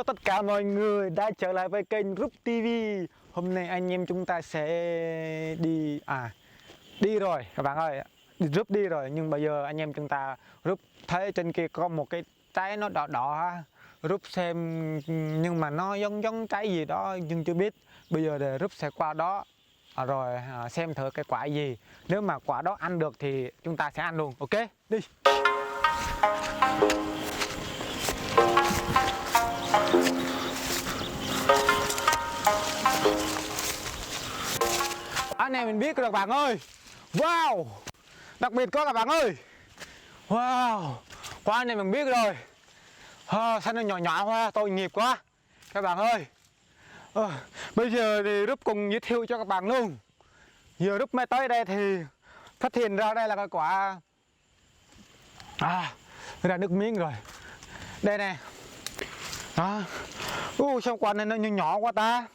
cho tất cả mọi người đã trở lại với kênh Rub TV. Hôm nay anh em chúng ta sẽ đi rồi các bạn ơi, Rub đi rồi, nhưng bây giờ anh em chúng ta Rub thấy trên kia có một cái trái nó đỏ đỏ, Rub xem nhưng mà nó giống trái gì đó nhưng chưa biết. Bây giờ để Rub sẽ qua đó rồi xem thử cái quả gì. Nếu mà quả đó ăn được thì chúng ta sẽ ăn luôn. Ok, đi. Anh này mình biết rồi các bạn ơi. Wow, đặc biệt có các bạn ơi. Wow, quả này mình biết rồi. Sao nó nhỏ nhỏ quá, tội nghiệp quá các bạn ơi. Bây giờ thì Rub cùng giới thiệu cho các bạn luôn. Giờ Rub mới tới đây thì phát hiện ra đây là cái quả ra nước miếng rồi. Đây nè. Sao quả này nó nhỏ quá ta.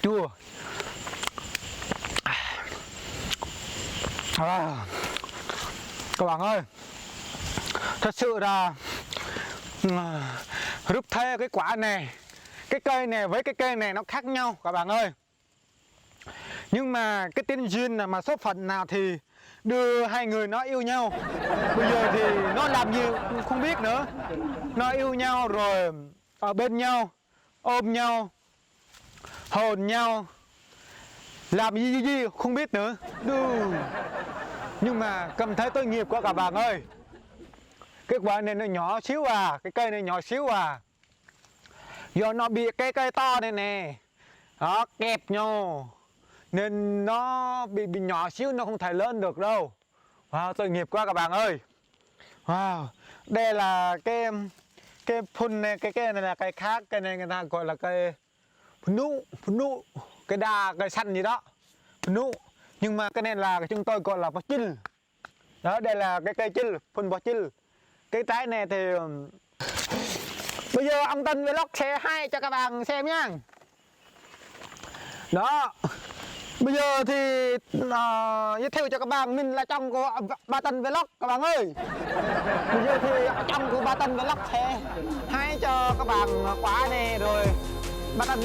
Chua. Các bạn ơi, thật sự là Rub thấy cái quả này, cái cây này với cái cây này nó khác nhau các bạn ơi. Nhưng mà cái tên duyên là mà số phận nào thì đưa hai người nó yêu nhau. Bây giờ thì nó làm gì không biết nữa. Nó yêu nhau rồi ở bên nhau, ôm nhau, hôn nhau, làm gì không biết nữa. Nhưng mà cảm thấy tội nghiệp quá các bạn ơi. Cái quả này nó nhỏ xíu cái cây này nhỏ xíu do nó bị cái cây to này nè, đó kẹp nhau nên nó bị nhỏ xíu, nó không thể lớn được đâu. Tội nghiệp quá các bạn ơi. Đây là cái phun này, cái này là cây khác, cái này người ta gọi là cây phun nụ, cái đa, cây xanh gì đó, phun nụ. Nhưng mà cái này là chúng tôi gọi là bò chinh. Đó, đây là cái cây chinh, phun bò chinh. Cái trái này thì bây giờ ông Tân Vlog sẽให้cho các bạn xem nhá. Đó, bây giờ thì giới thiệu cho các bạn, mình là chồng của Ba Tân Vlog các bạn ơi. Bây giờ thì chồng của Ba Tân Vlog sẽให้cho các bạn quả này, rồi Ba Tân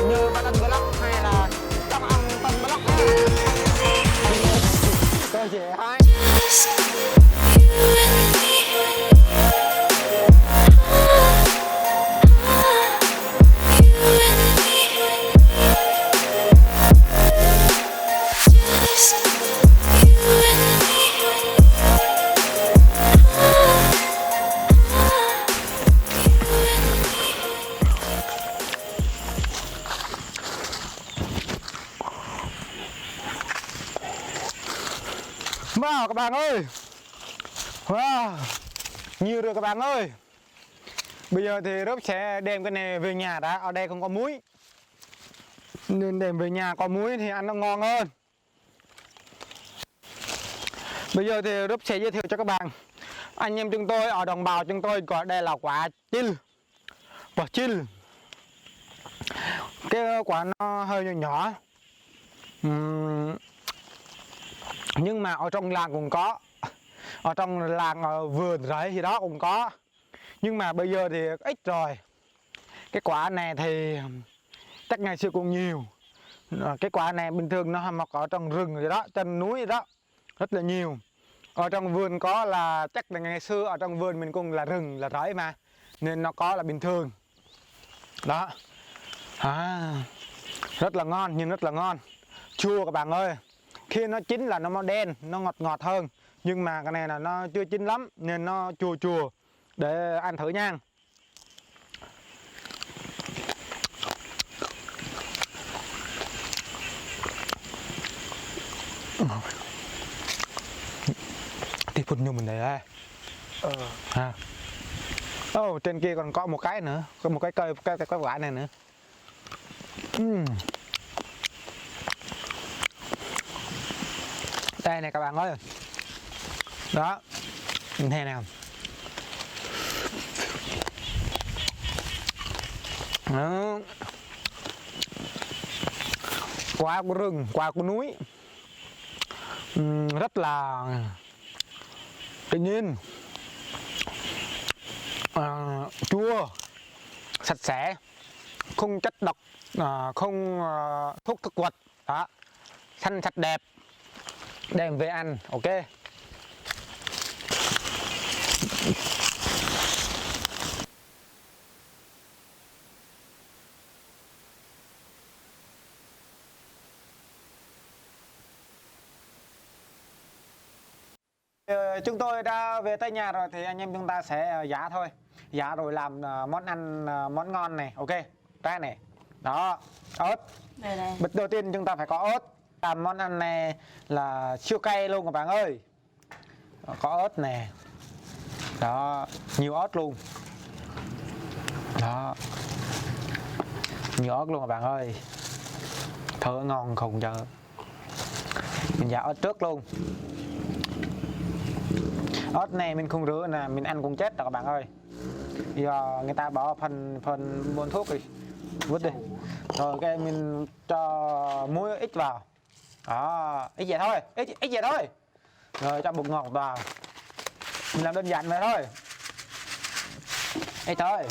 như Ba Tân Vlog hay là trong ông Tân Vlog tôi sẽให้. Wow các bạn ơi. Nhiều rồi các bạn ơi. Bây giờ thì Rub sẽ đem cái này về nhà đã. Ở đây không có muối nên đem về nhà có muối thì ăn nó ngon hơn. Bây giờ thì Rub sẽ giới thiệu cho các bạn. Anh em chúng tôi ở đồng bào chúng tôi gọi đây là quả chil, quả chil. Cái quả nó hơi nhỏ, nhưng mà ở trong làng cũng có, ở trong làng ở vườn rẫy gì đó cũng có, nhưng mà bây giờ thì ít rồi. Cái quả này thì chắc ngày xưa cũng nhiều. Cái quả này bình thường nó mọc ở trong rừng gì đó, trên núi gì đó rất là nhiều. Ở trong vườn có là chắc là ngày xưa ở trong vườn mình cũng là rừng là rẫy mà, nên nó có là bình thường đó. Rất là ngon, nhưng rất là ngon, chua các bạn ơi. Khi nó chín là nó màu đen, nó ngọt ngọt hơn. Nhưng mà cái này là nó chưa chín lắm nên nó chua chua. Để ăn thử nha. Thì phun như mình đây. Trên kia còn có một cái nữa, có một cái cây, cái quả này nữa. Đây này các bạn ơi. Đó, nhìn thế nào. Đó. Quả của rừng, quả của núi, rất là tự nhiên, chua, sạch sẽ, không chất độc, không thuốc thực vật, đó, xanh sạch đẹp, đem về ăn, ok. Chúng tôi đã về tới nhà rồi thì anh em chúng ta sẽ giá thôi, giá rồi làm món ăn món ngon này, ok. Đây này, đó, ớt. Bịch đầu tiên chúng ta phải có ớt. Làm món ăn này là siêu cay luôn các bạn ơi. Có ớt nè, đó, nhiều ớt luôn, đó, nhiều ớt luôn các bạn ơi, thở ngon khùng chờ. Mình giả ớt trước luôn. Ớt này mình không rửa nè, mình ăn cũng chết rồi các bạn ơi. Giờ người ta bỏ phần bón thuốc đi, vứt đi. Rồi cái mình cho muối ít vào, đó, ít vậy thôi, ít vậy thôi. Rồi cho bột ngọt vào, mình làm đơn giản vậy thôi, ít thôi.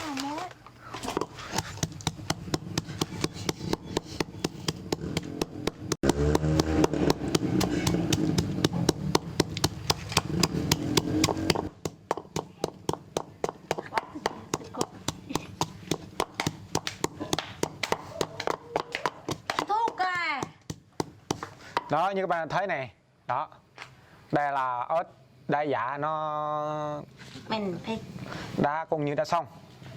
Đó, như các bạn thấy này, đó, đây là ớt đã giả nó đã cũng như đã xong,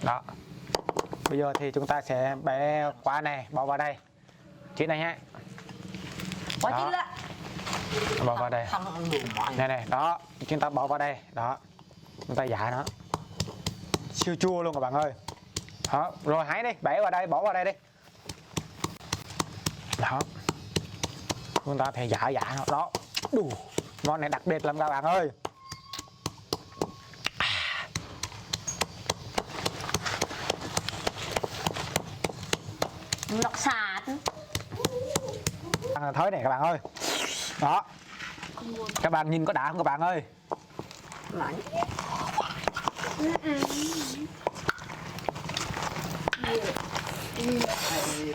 đó. Bây giờ thì chúng ta sẽ bẻ quả này bỏ vào đây, chị này nhé, đó. Bỏ vào đây, này này, đó, chúng ta bỏ vào đây, đó, chúng ta giả nó siêu chua luôn các bạn ơi, đó. Rồi hãy đi bẻ vào đây, bỏ vào đây đi, đó. Chúng ta phải giả nó, đó, đủ, món này đặc biệt lắm các bạn ơi. Lọc sạt. Thới này các bạn ơi, đó, các bạn nhìn có đã không các bạn ơi.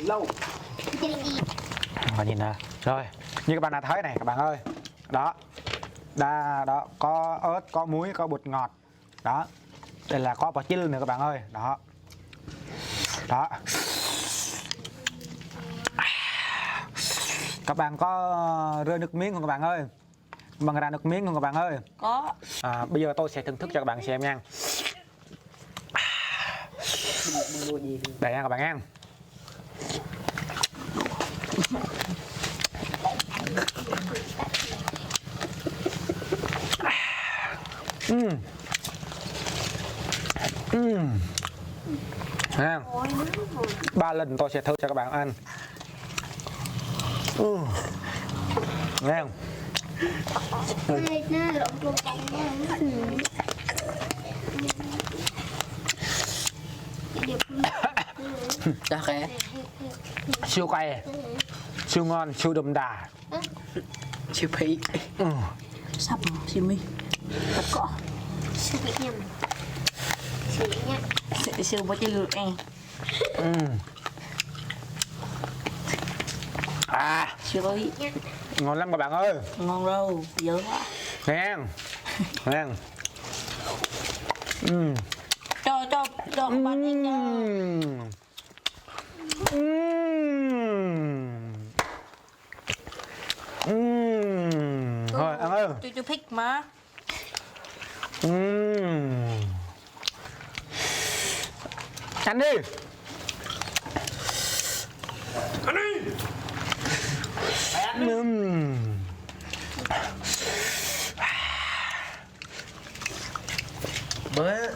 Lâu Và nhìn nè, rồi như các bạn đã thấy này các bạn ơi, đó, đó, có ớt, có muối, có bột ngọt, đó, đây là có bò chiên nữa các bạn ơi, đó, đó. Các bạn có rơi nước miếng không các bạn ơi, bằng ra nước miếng không các bạn ơi? Có. Bây giờ tôi sẽ thưởng thức cho các bạn xem nha. Đây nha các bạn ăn. Ha. 3 lần tôi sẽ thử cho các bạn ăn. Nghe không? Siêu cay, siêu ngon, siêu đậm đà, siêu phí. Sắp siêu mi. Tất cỏ. Siêu bị nhầm. Siêu nhá. Siêu bó chơi lượt em. Siêu ơi. Ngon lắm các bạn ơi. Ngon đâu, dở quá. Nghe, nghe. Cho các bạn ăn nha. Thôi ăn ơi. Tôi thích mà. Ăn đi. Ăn đi. Bữa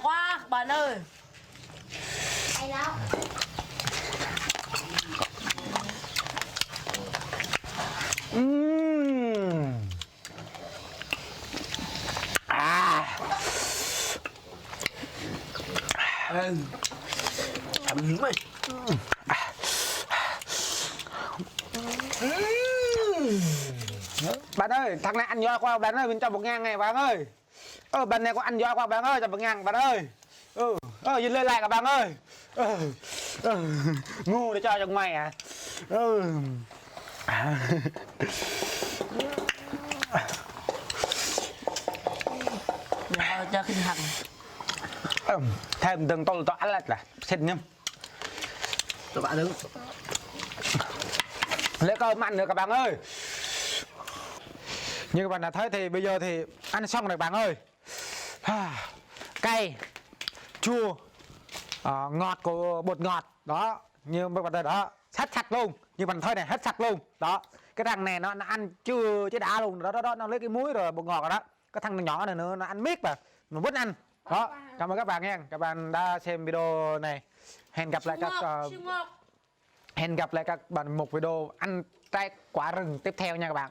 Quá bạn ơi. Hay lắm. mày. Bạn ơi, thằng này ăn giỏi quá bạn ơi, mình cho 1.000 này bạn ơi. Bạn này có ăn giỏi quá bạn ơi, cho 1.000 bạn ơi. Nhìn lên lại các bạn ơi. Ngu để cho mày à. Giờ cho khinh hằng. Thêm từng tôi ăn là xịt nhâm. Tụi bạn đứng. Lấy cơm ăn nữa các bạn ơi. Như các bạn đã thấy thì bây giờ thì ăn xong rồi các bạn ơi. Cay, chua, ngọt của bột ngọt đó, như các bạn thấy đó, hết sạch luôn. Như bạn thấy này, hết sạch luôn đó. Cái thằng này nó ăn chưa chứ đã luôn đó, nó lấy cái muối rồi bột ngọt rồi đó. Cái thằng nhỏ này nữa nó ăn miết mà nó vẫn ăn đó. Cảm ơn các bạn nha, các bạn đã xem video này. Hẹn gặp lại các bạn một video ăn trái quả rừng tiếp theo nha các bạn.